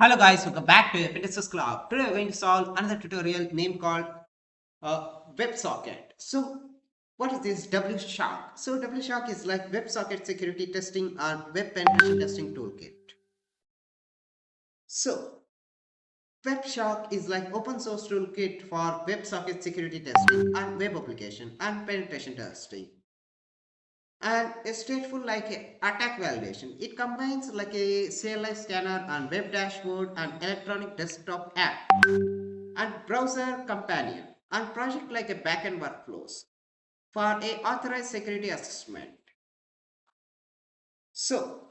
Hello guys, welcome back to Apprentices Club. Today we're going to solve another tutorial name called WebSocket. So what is this WSHawk? So WSHawk is like WebSocket security testing and web penetration testing toolkit. So WebShawk is like open source toolkit for WebSocket security testing and web application and penetration testing. And a stateful like a attack validation. It combines like a CLI scanner and web dashboard and electronic desktop app and browser companion and project like a backend workflows for a authorized security assessment. So,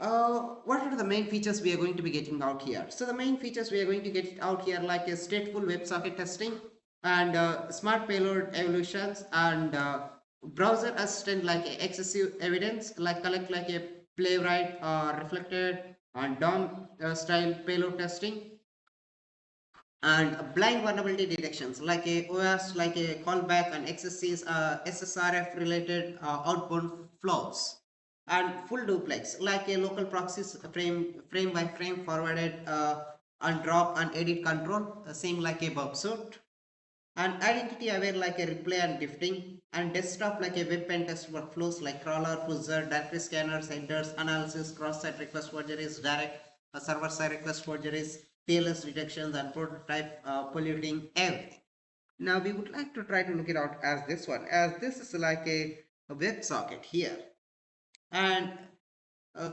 what are the main features we are going to be getting out here? So, the main features we are going to get out here like a stateful WebSocket testing and smart payload evolutions and browser assistant like a excessive evidence like collect like a playwright reflected and DOM style payload testing and blind vulnerability detections like a OS, like a callback and XSCs, SSRF related outbound flaws, and full duplex like a local proxies frame by frame forwarded and drop and edit control, same like a WebSocket, and identity aware like a replay and diffting, and desktop like a web pen test workflows like crawler, fuzzer, directory scanners, headers, analysis, cross-site request forgeries, direct server-side request forgeries, TLS detections, and prototype polluting everything. Now we would like to try to look it out as this one, as this is like a WebSocket here, and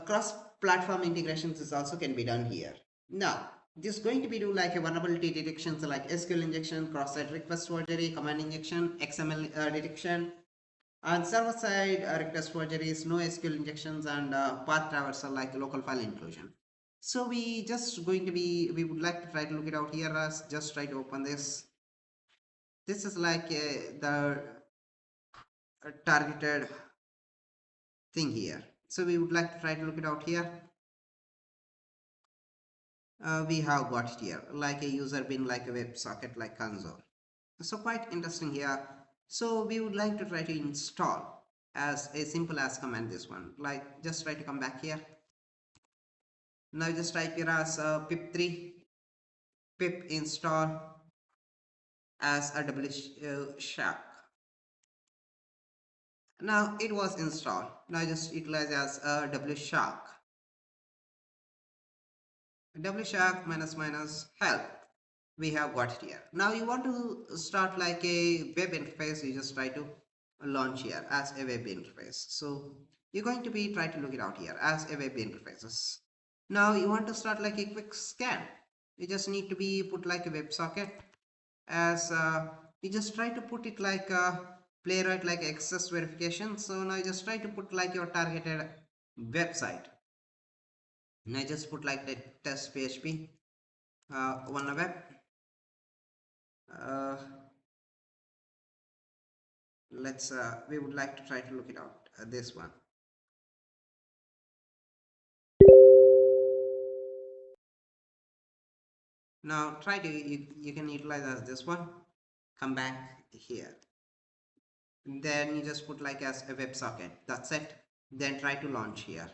cross-platform integrations is also can be done here. Now, this is going to be do like a vulnerability detections like SQL injection, cross-site request forgery, command injection, XML detection, and server-side request forgeries, no SQL injections, and path traversal like local file inclusion. So we would like to try to look it out here as just try to open this. This is like the targeted thing here. So we would like to try to look it out here. We have got it here like a user bin like a WebSocket like console. So quite interesting here. So we would like to try to install as a simple as command this one, like just try to come back here. Now just type here as pip3 pip install as a WSHawk. Now it was installed. Now just utilize as a WSHawk minus help. We have got it here. Now you want to start like a web interface, you just try to launch here as a web interface. So you're going to be try to look it out here as a web interfaces. Now you want to start like a quick scan. You just need to be put like a WebSocket as you just try to put it like a playwright like access verification. So now you just try to put like your targeted website. And I just put like the test PHP one web. Uh, let's we would like to try to look it out this one. Now try to you can utilize as this one, come back here, then you just put like as a WebSocket, that's it, then try to launch here.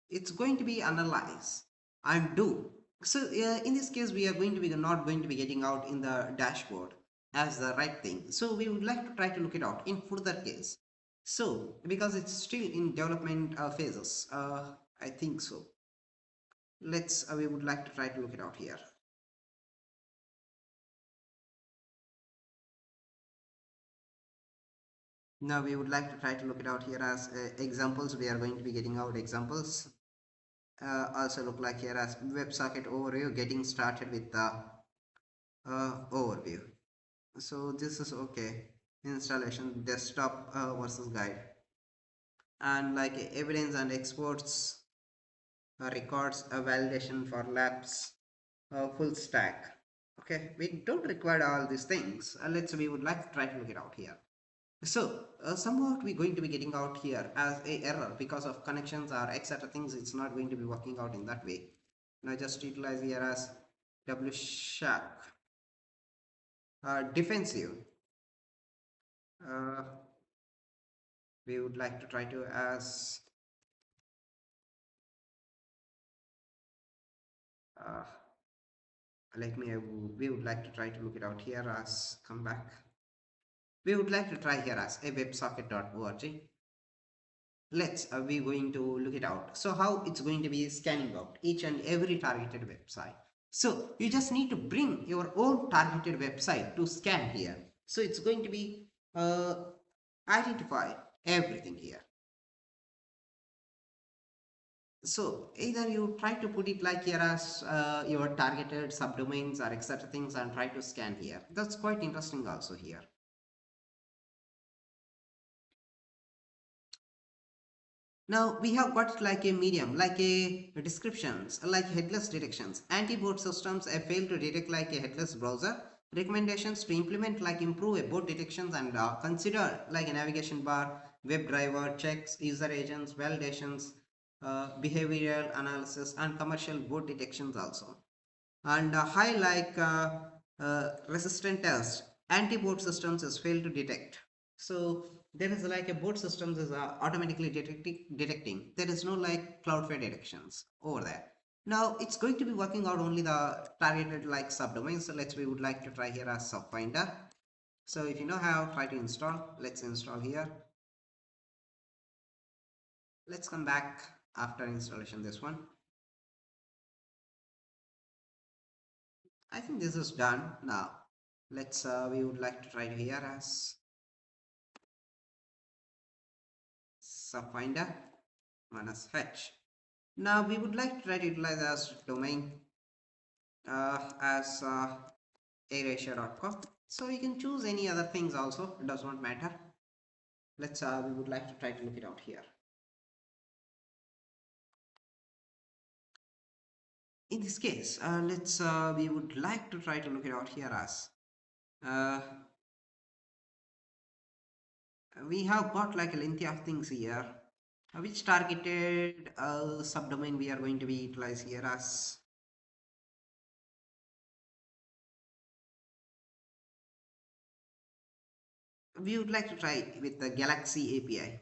It's going to be analyze and do. So in this case we are going to be not going to be getting out in the dashboard as the right thing, so we would like to try to look it out in further case. So because it's still in development phases, I think so. Let's we would like to try to look it out here. Now we would like to try to look it out here as examples. We are going to be getting out examples. Also look like here as WebSocket overview, getting started with the overview. So this is okay. Installation, desktop versus guide, and like evidence and exports, records, validation for labs, full stack. Okay, we don't require all these things. We would like to try to look it out here. So somewhat we're going to be getting out here as a error because of connections or etc things. It's not going to be working out in that way. Now just utilize here as WSHawk defensive. Uh, we would like to try to as uh, Let me, we would like to try to look it out here as, come back. We would like to try here as a websocket.org. Let's, we're going to look it out. So how it's going to be scanning out each and every targeted website. So you just need to bring your own targeted website to scan here. So it's going to be identify everything here. So either you try to put it like here as your targeted subdomains or etc things and try to scan here. That's quite interesting also here. Now we have got like a medium, like a descriptions, like headless detections. Anti-bot systems have failed to detect like a headless browser. Recommendations to implement like improve a bot detections and consider like a navigation bar, web driver, checks, user agents, validations, behavioral analysis and commercial bot detections also. And high like resistant test, anti-bot systems is failed to detect. So there is like a boot systems is automatically detecting. There is no like Cloudflare detections over there. Now it's going to be working out only the targeted like subdomains. So let's, we would like to try here as subfinder. So if you know how, try to install. Let's install here. Let's come back after installation this one. I think this is done now. Let's we would like to try to here as subfinder minus h. Now we would like to try to utilize as domain as aratio.com. So you can choose any other things also, it does not matter. Let's we would like to try to look it out here. In this case, let's we would like to try to look it out here as uh, we have got like a lengthy of things here. Which targeted subdomain we are going to be utilize here as we would like to try with the Galaxy API.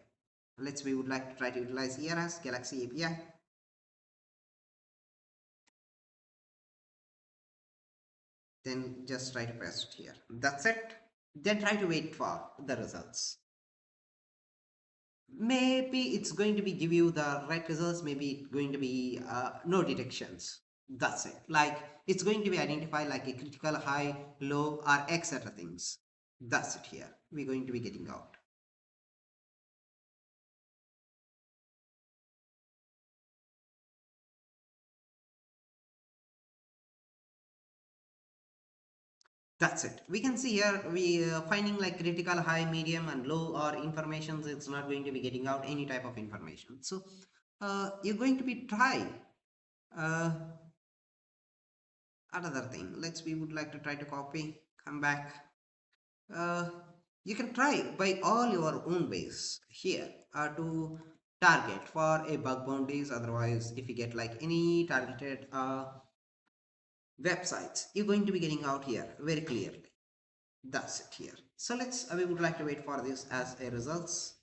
Let's, we would like to try to utilize here as Galaxy API. Then just try to paste it here. That's it. Then try to wait for the results. Maybe it's going to be give you the right results. Maybe it's going to be no detections. That's it. Like it's going to be identify like a critical high, low, or etc things. That's it here. We're going to be getting out. That's it. We can see here we finding like critical high, medium, and low or informations. It's not going to be getting out any type of information. So you're going to be try uh, another thing. Let's, we would like to try to copy, come back. Uh, you can try by all your own ways here to target for a bug bounties. Otherwise, if you get like any targeted websites, you're going to be getting out here very clearly. That's it here. So let's, we would like to wait for this as a results.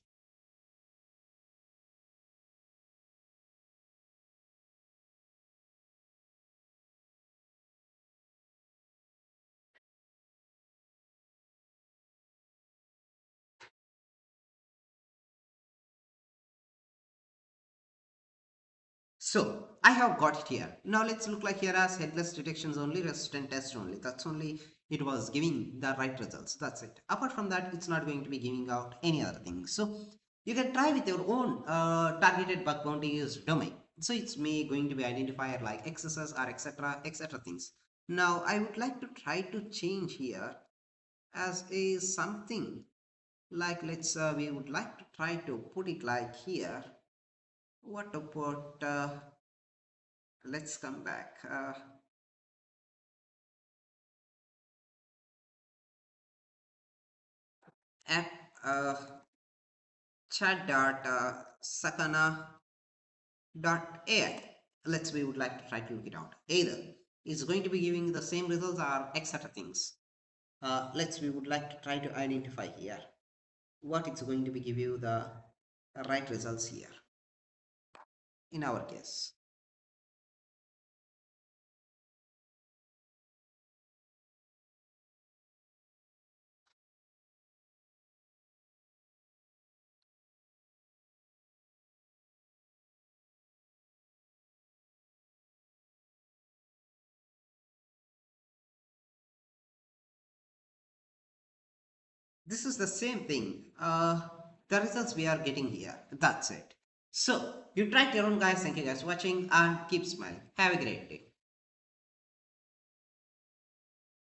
So I have got it here. Now let's look like here as headless detections only, resistant test only. That's only it was giving the right results. That's it. Apart from that, it's not going to be giving out any other things. So you can try with your own targeted bug bounties domain. So it's me going to be identifier like XSS or etc things. Now I would like to try to change here as a something like let's we would like to try to put it like here. What about let's come back. App chat dot sakana dot AI. Let's, we would like to try to look it out. Either it's going to be giving the same results or etc things. Let's, we would like to try to identify here what it's going to be give you the right results here in our case. this is the same thing. The results we are getting here. That's it. So you track your own guys. Thank you guys for watching and keep smiling. Have a great day.